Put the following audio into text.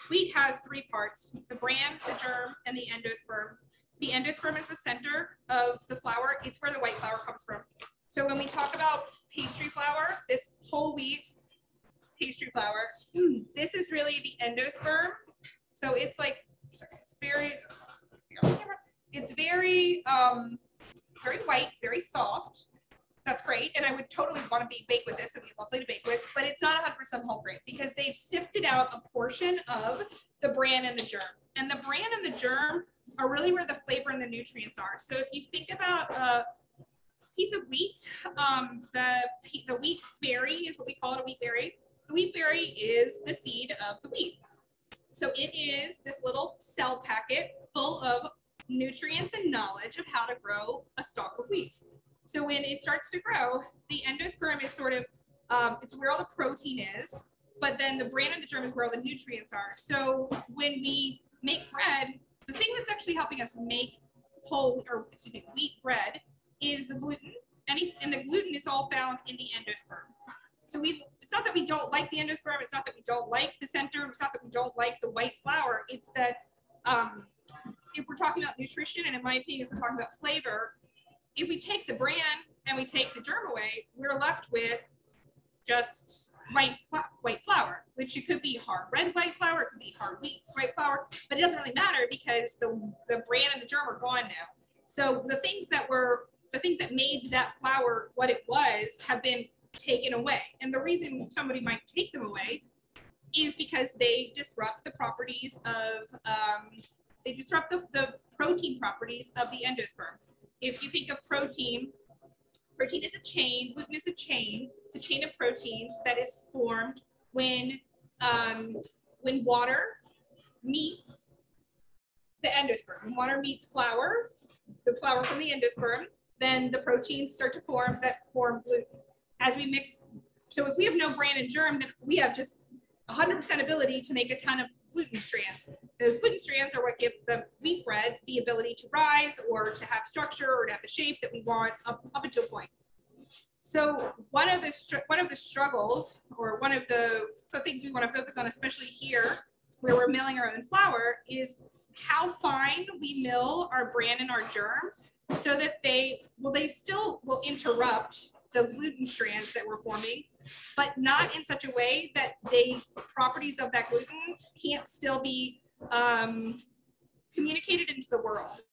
Wheat has three parts: the bran, the germ, and the endosperm. The endosperm is the center of the flour. It's where the white flour comes from. So when we talk about pastry flour, this whole wheat pastry flour, this is really the endosperm. So it's like, sorry, it's very, very white, it's very soft. That's great, and I would totally want to bake with this. It'd be lovely to bake with, but it's not 100% whole grain because they've sifted out a portion of the bran and the germ. And the bran and the germ are really where the flavor and the nutrients are. So if you think about a piece of wheat, the wheat berry is what we call it, a wheat berry. The wheat berry is the seed of the wheat. So it is this little cell packet full of nutrients and knowledge of how to grow a stalk of wheat. So when it starts to grow, the endosperm is sort of, it's where all the protein is, but then the bran and the germ is where all the nutrients are. So when we make bread, the thing that's actually helping us make wheat bread is the gluten, and the gluten is all found in the endosperm. So it's not that we don't like the endosperm, it's not that we don't like the center, it's not that we don't like the white flour, it's that if we're talking about nutrition, and in my opinion, if we're talking about flavor, if we take the bran and we take the germ away, we're left with just white flour, which it could be hard red white flour, it could be hard wheat white flour, but it doesn't really matter because the bran and the germ are gone now. So the things that made that flour what it was have been taken away. And the reason somebody might take them away is because they disrupt the properties of, the protein properties of the endosperm. If you think of protein is a chain, gluten is a chain. It's a chain of proteins that is formed when water meets the endosperm. When water meets flour, the flour from the endosperm, then the proteins start to form that form gluten. As we mix, so if we have no bran and germ, then we have just 100% ability to make a ton of gluten strands. Those gluten strands are what give the wheat bread the ability to rise or to have structure or to have the shape that we want up until a point. So one of the struggles, or one of the things we want to focus on, especially here where we're milling our own flour, is how fine we mill our bran and our germ so that they still will interrupt the gluten strands that we're forming, but not in such a way that the properties of that gluten can't still be communicated into the world.